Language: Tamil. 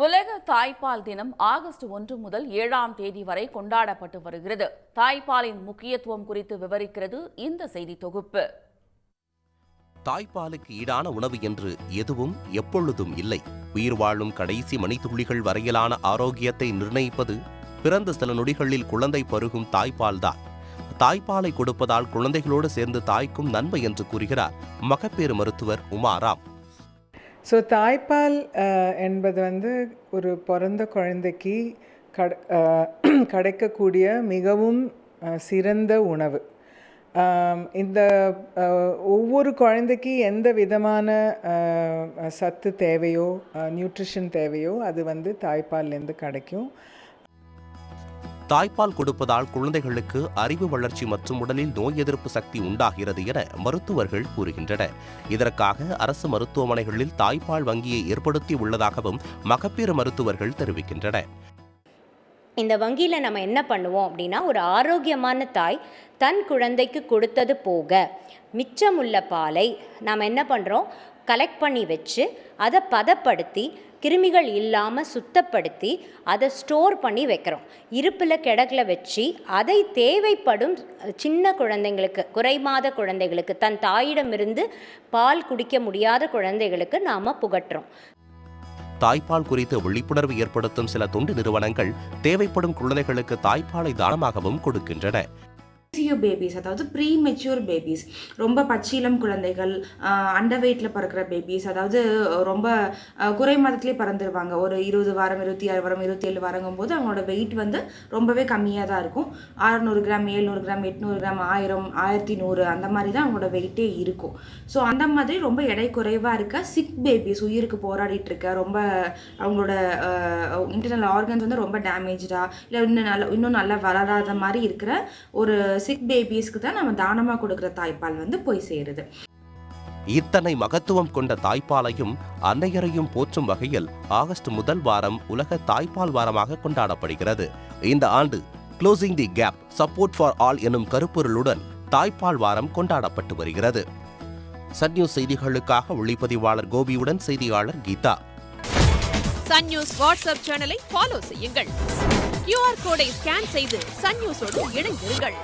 உலக தாய்ப்பால் தினம் ஆகஸ்ட் 1 முதல் 7ஆம் தேதி வரை கொண்டாடப்பட்டு வருகிறது. தாய்ப்பாலின் முக்கியத்துவம் குறித்து விவரிக்கிறது இந்த செய்தி தொகுப்பு. தாய்ப்பாலுக்கு ஈடான உணவு என்று எதுவும் எப்பொழுதும் இல்லை. உயிர் வாழும் கடைசி மணித்துளிகள் வரையிலான ஆரோக்கியத்தை நிர்ணயிப்பது பிறந்த சில நொடிகளில் குழந்தை பருகும் தாய்ப்பால்தான். தாய்ப்பாலை கொடுப்பதால் குழந்தைகளோடு சேர்ந்து தாய்க்கும் நன்மை என்று கூறுகிறார் மகப்பேறு மருத்துவர் உமாராம். ஸோ தாய்ப்பால் என்பது ஒரு பிறந்த குழந்தைக்கு கிடைக்கக்கூடிய மிகவும் சிறந்த உணவு. இந்த ஒவ்வொரு குழந்தைக்கு எந்த விதமான சத்து தேவையோ நியூட்ரிஷன் தேவையோ அது தாய்ப்பால்லேருந்து கிடைக்கும். தாய்ப்பால் கொடுப்பதால் குழந்தைகளுக்கு அறிவு வளர்ச்சி மற்றும் உடலில் நோய் எதிர்ப்பு சக்தி உண்டாகிறது என மருத்துவர்கள் கூறுகின்றனர். இதற்காக அரசு மருத்துவமனைகளில் தாய்ப்பால் வங்கியை ஏற்படுத்தி உள்ளதாகவும் மகப்பேறு மருத்துவர்கள் தெரிவிக்கின்றனர். இந்த வங்கியில் நம்ம என்ன பண்ணுவோம் அப்படின்னா, ஒரு ஆரோக்கியமான தாய் தன் குழந்தைக்கு கொடுத்தது போக மிச்சமுள்ள பாலை நாம் என்ன பண்ணுறோம், கலெக்ட் பண்ணி வச்சு அதை பதப்படுத்தி கிருமிகள் இல்லாமல் சுத்தப்படுத்தி அதை ஸ்டோர் பண்ணி வைக்கிறோம். இருப்பில் கிடக்கில் வச்சு அதை தேவைப்படும் சின்ன குழந்தைங்களுக்கு, குறைமாத குழந்தைகளுக்கு, தன் தாயிடமிருந்து பால் குடிக்க முடியாத குழந்தைகளுக்கு நாம் புகட்டுறோம். தாய்ப்பால் குறித்து விழிப்புணர்வு ஏற்படுத்தும் சில தொண்டு நிறுவனங்கள் தேவைப்படும் குழந்தைகளுக்கு தாய்ப்பாலை தானமாகவும் கொடுக்கின்றன. பேபிஸ், அதாவது ப்ரீ மெச்சூர் பேபிஸ், ரொம்ப பச்சிலம் குழந்தைகள், அண்டர் வெயிட்டில் பிறக்கிற பேபிஸ், அதாவது ரொம்ப குறை மாதத்துலேயே பிறந்துருவாங்க. ஒரு 20 வாரம், 26 வாரம், 27 வாரங்கும் போது அவங்களோட வெயிட் ரொம்பவே கம்மியாக தான் இருக்கும். 600 கிராம், 700 கிராம், 800 கிராம், 1000, 1100 அந்த மாதிரி தான் அவங்களோட வெயிட்டே இருக்கும். ஸோ அந்த மாதிரி ரொம்ப எடை குறைவாக இருக்க சிக் பேபிஸ், உயிருக்கு போராடிட்டு இருக்க, ரொம்ப அவங்களோட இன்டர்னல் ஆர்கன்ஸ் ரொம்ப டேமேஜாக இல்லை இன்னும் நல்லா வளராத மாதிரி இருக்கிற ஒரு சிக் பேபிஸ்க்கு தான் நம்ம தானமாக கொடுக்குற தாய்ப்பால் போய் சேருது. இத்தனை மகத்துவம் கொண்ட தாய்ப்பாலையும் அன்னையரையும் போற்றும் வகையில் ஆகஸ்ட் 1 வாரம் உலக தாய்ப்பால் வாரமாக கொண்டாடப்படுகிறது. இந்த ஆண்டு closing the gap, support for all எனும் கருப்பொருளுடன் தாய்ப்பால் வாரம் கொண்டாடப்பட்டு வருகிறது. சன் நியூஸ் செய்திகளுக்காக ஒளிப்பதிவாளர் கோபியுடன் செய்தியாளர் கீதா. சன் நியூஸ் வாட்ஸ்அப் சேனலை ஃபாலோ செய்யுங்கள். QR கோடை ஸ்கேன் செய்து சன் நியூஸோடு இணைந்திருங்கள்.